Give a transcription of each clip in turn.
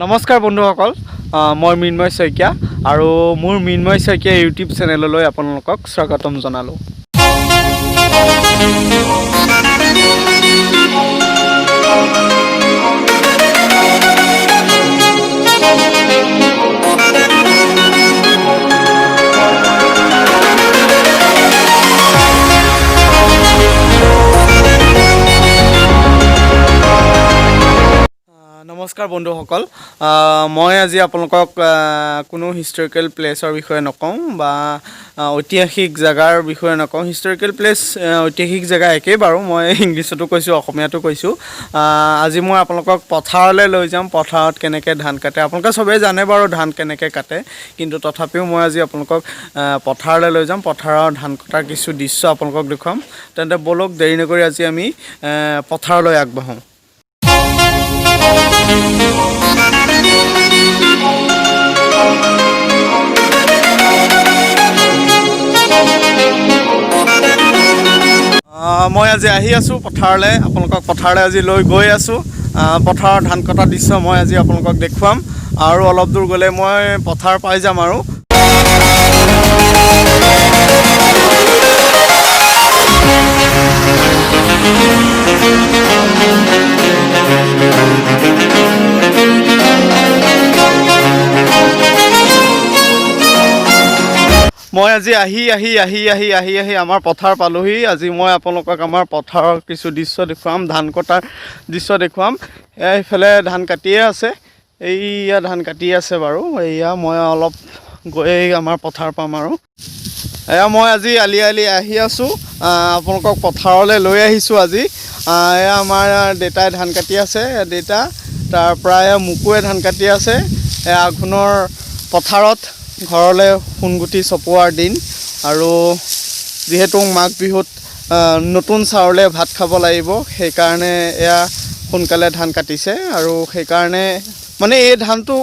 নমস্কাৰ বন্ধুসকল, মই মৃন্ময় শইকীয়া আৰু মোৰ মৃন্ময় শইকীয়া ইউটিউব চেনেললৈ আপোনালোকক স্বাগতম জনালোঁ। নমস্কাৰ বন্ধুসকল, মই আজি আপোনালোকক কোনো হিষ্টৰিকেল প্লেচৰ বিষয়ে নকওঁ বা ঐতিহাসিক জেগাৰ বিষয়ে নকওঁ। হিষ্টৰিকেল প্লেচ ঐতিহাসিক জেগা একেই বাৰু, মই ইংলিছতো কৈছোঁ, অসমীয়াতো কৈছোঁ। আজি মই আপোনালোকক পথাৰলৈ লৈ যাম। পথাৰত কেনেকৈ ধান কাটে আপোনালোকে চবেই জানে বাৰু ধান কেনেকৈ কাটে, কিন্তু তথাপিও মই আজি আপোনালোকক পথাৰলৈ লৈ যাম। পথাৰৰ ধান কটাৰ কিছু দৃশ্য আপোনালোকক দেখুৱাম। তেন্তে ব'লক দেৰি নকৰি আজি আমি পথাৰলৈ আগবাঢ়োঁ। মই আজি আহি আছোঁ পথাৰলৈ, আপোনালোকক পথাৰলৈ আজি লৈ গৈ আছোঁ। পথাৰৰ ধান কটা দৃশ্য মই আজি আপোনালোকক দেখুৱাম আৰু অলপ দূৰ গ'লে মই পথাৰ পাই যাম আৰু। মই আজি আহি আমাৰ পথাৰ পালোহি। আজি মই আপোনালোকক আমাৰ পথাৰৰ কিছু দৃশ্য দেখুৱাম, ধান কটাৰ দৃশ্য দেখুৱাম। এইফালে ধান কাটিয়ে আছে, এইয়া ধান কাটি আছে বাৰু। এয়া মই অলপ গৈ আমাৰ পথাৰ পাম আৰু। এয়া মই আজি আলি আহি আছোঁ, আপোনালোকক পথাৰলৈ লৈ আহিছোঁ আজি। এয়া আমাৰ দেউতাই ধান কাটি আছে, দেউতা তাৰপৰা এয়া মোকোৱে ধান কাটি আছে। এয়া আঘোণৰ পথাৰত ঘৰলৈ সোণগুটি চপোৱাৰ দিন, আৰু যিহেতু মাঘ বিহুত নতুন চাউলে ভাত খাব লাগিব, সেইকাৰণে এয়া সোনকালে ধান কাটিছে। আৰু সেইকাৰণে মানে এই ধানটো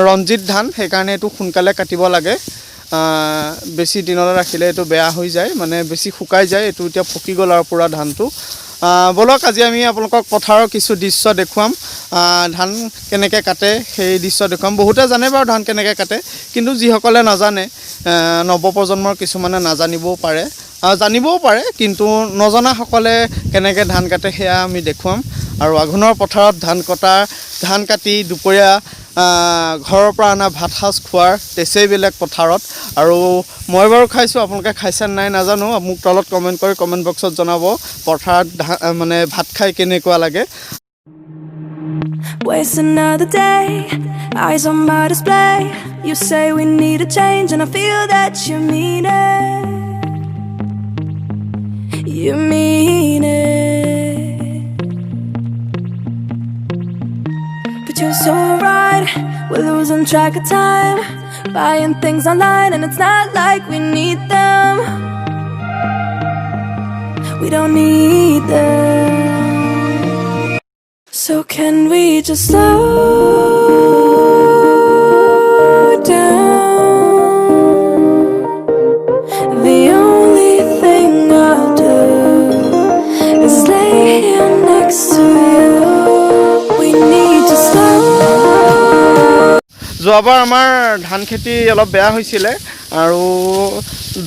ৰঞ্জিত ধান, সেইকাৰণে এইটো সোনকালে কাটিব লাগে। বেছি দিনলৈ ৰাখিলে এইটো বেয়া হৈ যায়, মানে বেছি শুকাই যায়। এইটো এতিয়া পকি গ'ল আৰু পূৰা ধানটো। ব'লক আজি আমি আপোনালোকক পথাৰৰ কিছু দৃশ্য দেখুৱাম, ধান কেনেকৈ কাটে সেই দৃশ্য দেখুৱাম। বহুতে জানে বাৰু ধান কেনেকৈ কাটে, কিন্তু যিসকলে নাজানে, নৱপ্ৰজন্মৰ কিছুমানে নাজানিবও পাৰে, জানিবও পাৰে, কিন্তু নজনাসকলে কেনেকৈ ধান কাটে সেয়া আমি দেখুৱাম। আৰু আঘোণৰ পথাৰত ধান কাটি দুপৰীয়া ঘৰৰ পৰা অনা ভাত সাজ খোৱাৰ টেচেই বেলেগ পথাৰত। আৰু মই বাৰু খাইছোঁ, আপোনালোকে খাইছে নাই নাজানো, মোক তলত কমেণ্ট বক্সত জনাব পথাৰত মানে ভাত খাই কেনেকুৱা লাগে। Waste another day, eyes on my display. You say we need a change and I feel that you mean it. You mean it. But you're so right, we're losing track of time, buying things online and it's not like we need them. We don't need them. So can we just slow down? The only thing I'll do is lay here next to you. We need to slow. যোৱাবাৰ আমাৰ ধান খেতি অলপ বেয়া হৈছিলে, আৰু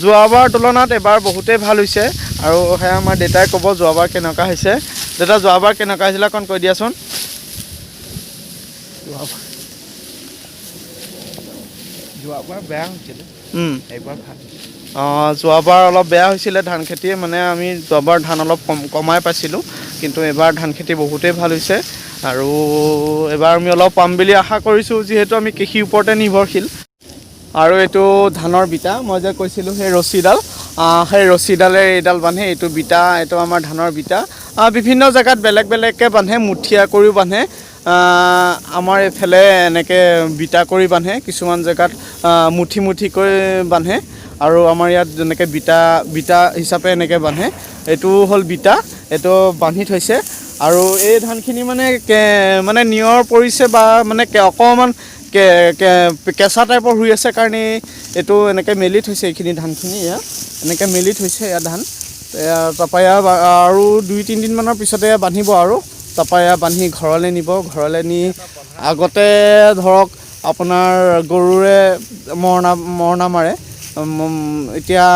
যোৱাবাৰ তুলনাত এবাৰ বহুতেই ভাল হৈছে। আৰু সেয়া আমাৰ দেউতাই ক'ব যোৱাবাৰ কেনেকুৱা হৈছে। দেউতা, যোৱাবাৰ কেনেকুৱা হৈছিলে অকণ কৈ দিয়াচোন। যোৱাবাৰ বেয়া হৈছিলে, এইবাৰ ভাল। যোৱাবাৰ অলপ বেয়া হৈছিলে ধান খেতি, মানে আমি যোৱাবাৰ ধান অলপ কমাই পাইছিলোঁ, কিন্তু এইবাৰ ধান খেতি বহুতেই ভাল হৈছে। আৰু এইবাৰ আমি অলপ পাম বুলি আশা কৰিছোঁ, যিহেতু আমি কৃষিৰ ওপৰতে নিৰ্ভৰশীল। আৰু এইটো ধানৰ বিটা, মই যে কৈছিলোঁ সেই ৰছীডাল, সেই ৰছীডালে এইডাল বান্ধে, এইটো বিটা, এইটো আমাৰ ধানৰ বিটা। বিভিন্ন জেগাত বেলেগ বেলেগকৈ বান্ধে, মুঠীয়া কৰিও বান্ধে। আমাৰ এইফালে এনেকৈ বিটা কৰি বান্ধে, কিছুমান জেগাত মুঠিকৈ বান্ধে, আৰু আমাৰ ইয়াত যেনেকৈ বিটা হিচাপে এনেকৈ বান্ধে। এইটো হ'ল বিটা, এইটো বান্ধি থৈছে। আৰু এই ধানখিনি মানে নিয়ৰ পৰিছে বা মানে অকণমান কেঁচা টাইপৰ হৈ আছে কাৰণে এইটো এনেকৈ মেলি থৈছে। এইখিনি ধানখিনি এয়া এনেকৈ মেলি থৈছে, এয়া ধান। তাৰপৰা আৰু 2-3 দিনমানৰ পিছতে বান্ধিব, আৰু তাৰপৰা বান্ধি ঘৰলৈ নিব। ঘৰলৈ নি আগতে ধৰক আপোনাৰ গৰুৰে মৰণা মাৰে এতিয়া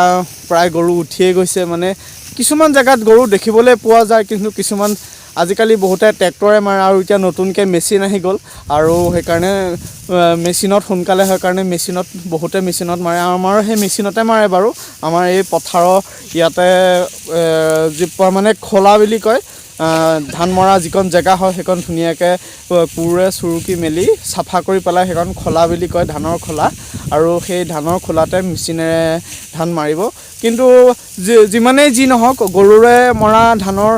প্ৰায় গৰু উঠিয়ে গৈছে মানে কিছুমান জেগাত গৰু দেখিবলৈ পোৱা যায় কিন্তু কিছুমান আজিকালি বহুতে ট্ৰেক্টৰে মাৰে আৰু এতিয়া নতুনকৈ মেচিন আহি গ'ল আৰু সেইকাৰণে মেচিনত সোনকালে হয় কাৰণে মেচিনত বহুতে মেচিনত মাৰে আমাৰো সেই মেচিনতে মাৰে বাৰু আমাৰ এই পথাৰৰ ইয়াতে যি মানে খোলা বুলি কয় ধান মৰা যিখন জেগা হয় সেইখন ধুনীয়াকৈ কোৰে চুৰুকি মেলি চাফা কৰি পেলাই সেইখন খোলা বুলি কয় ধানৰ খোলা আৰু সেই ধানৰ খোলাতে মেচিনেৰে ধান মাৰিব কিন্তু যিমানেই যি নহওক গৰুৰে মৰা ধানৰ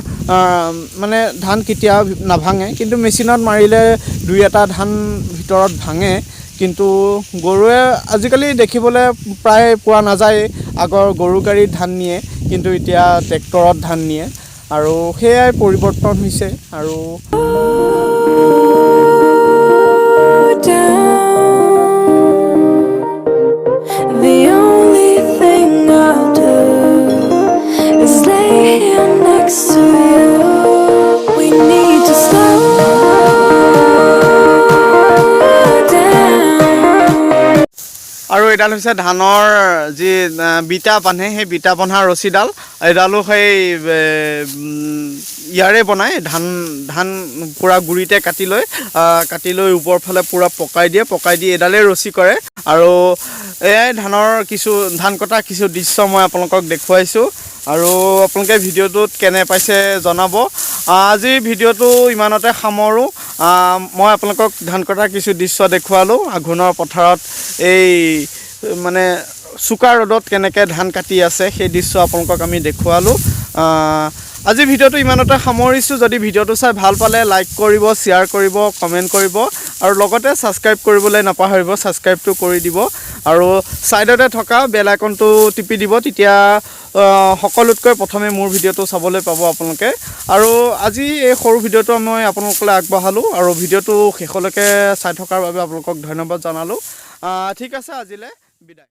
মানে ধান কেতিয়াও নাভাঙে কিন্তু মেচিনত মাৰিলে দুই এটা ধান ভিতৰত ভাঙে কিন্তু গৰুৱে আজিকালি দেখিবলৈ প্ৰায় পোৱা নাযায় আগৰ গৰু গাড়ীত ধান নিয়ে কিন্তু এতিয়া ট্ৰেক্টৰত ধান নিয়ে আৰু সেয়াই পৰিৱৰ্তন হৈছে আৰু The only thing I'll do is lay here next to you. We need to slow down. আৰু এডাল হৈছে ধানৰ যি বিটা বান্ধে সেই বিটা বন্ধা ৰছীডাল এডালো সেই ইয়াৰে বনায় ধান পূৰা গুৰিতে কাটি লৈ ওপৰ ফালে পূৰা পকাই দি এডালেই ৰছী কৰে আৰু এয়াই ধান কটা কিছু দৃশ্য মই আপোনালোকক দেখুৱাইছোঁ আৰু আপোনালোকে ভিডিঅ'টোত কেনে পাইছে জনাব আজিৰ ভিডিঅ'টো ইমানতে সামৰোঁ মই আপোনালোকক ধান কটা কিছু দৃশ্য দেখুৱালোঁ আঘোণৰ পথাৰত এই মানে চোকা ৰ'দত কেনেকৈ ধান কাটি আছে সেই দৃশ্য আপোনালোকক আমি দেখুৱালোঁ আজি ভিডিঅ'টো ইমানতে সামৰিছোঁ যদি ভিডিঅ'টো চাই ভাল পালে লাইক কৰিব শ্বেয়াৰ কৰিব কমেণ্ট কৰিব আৰু লগতে ছাবস্ক্ৰাইব কৰিবলৈ নাপাহৰিব ছাবস্ক্ৰাইবটো কৰি দিব আৰু ছাইডতে থকা বেল আইকনটো টিপি দিব তেতিয়া সকলোতকৈ প্ৰথমে মোৰ ভিডিঅ'টো চাবলৈ পাব আপোনালোকে আৰু আজি এই সৰু ভিডিঅ'টো মই আপোনালোকলৈ আগবঢ়ালোঁ আৰু ভিডিঅ'টো শেষলৈকে চাই থকাৰ বাবে আপোনালোকক ধন্যবাদ জনালোঁ ঠিক আছে আজিলৈ বিদায়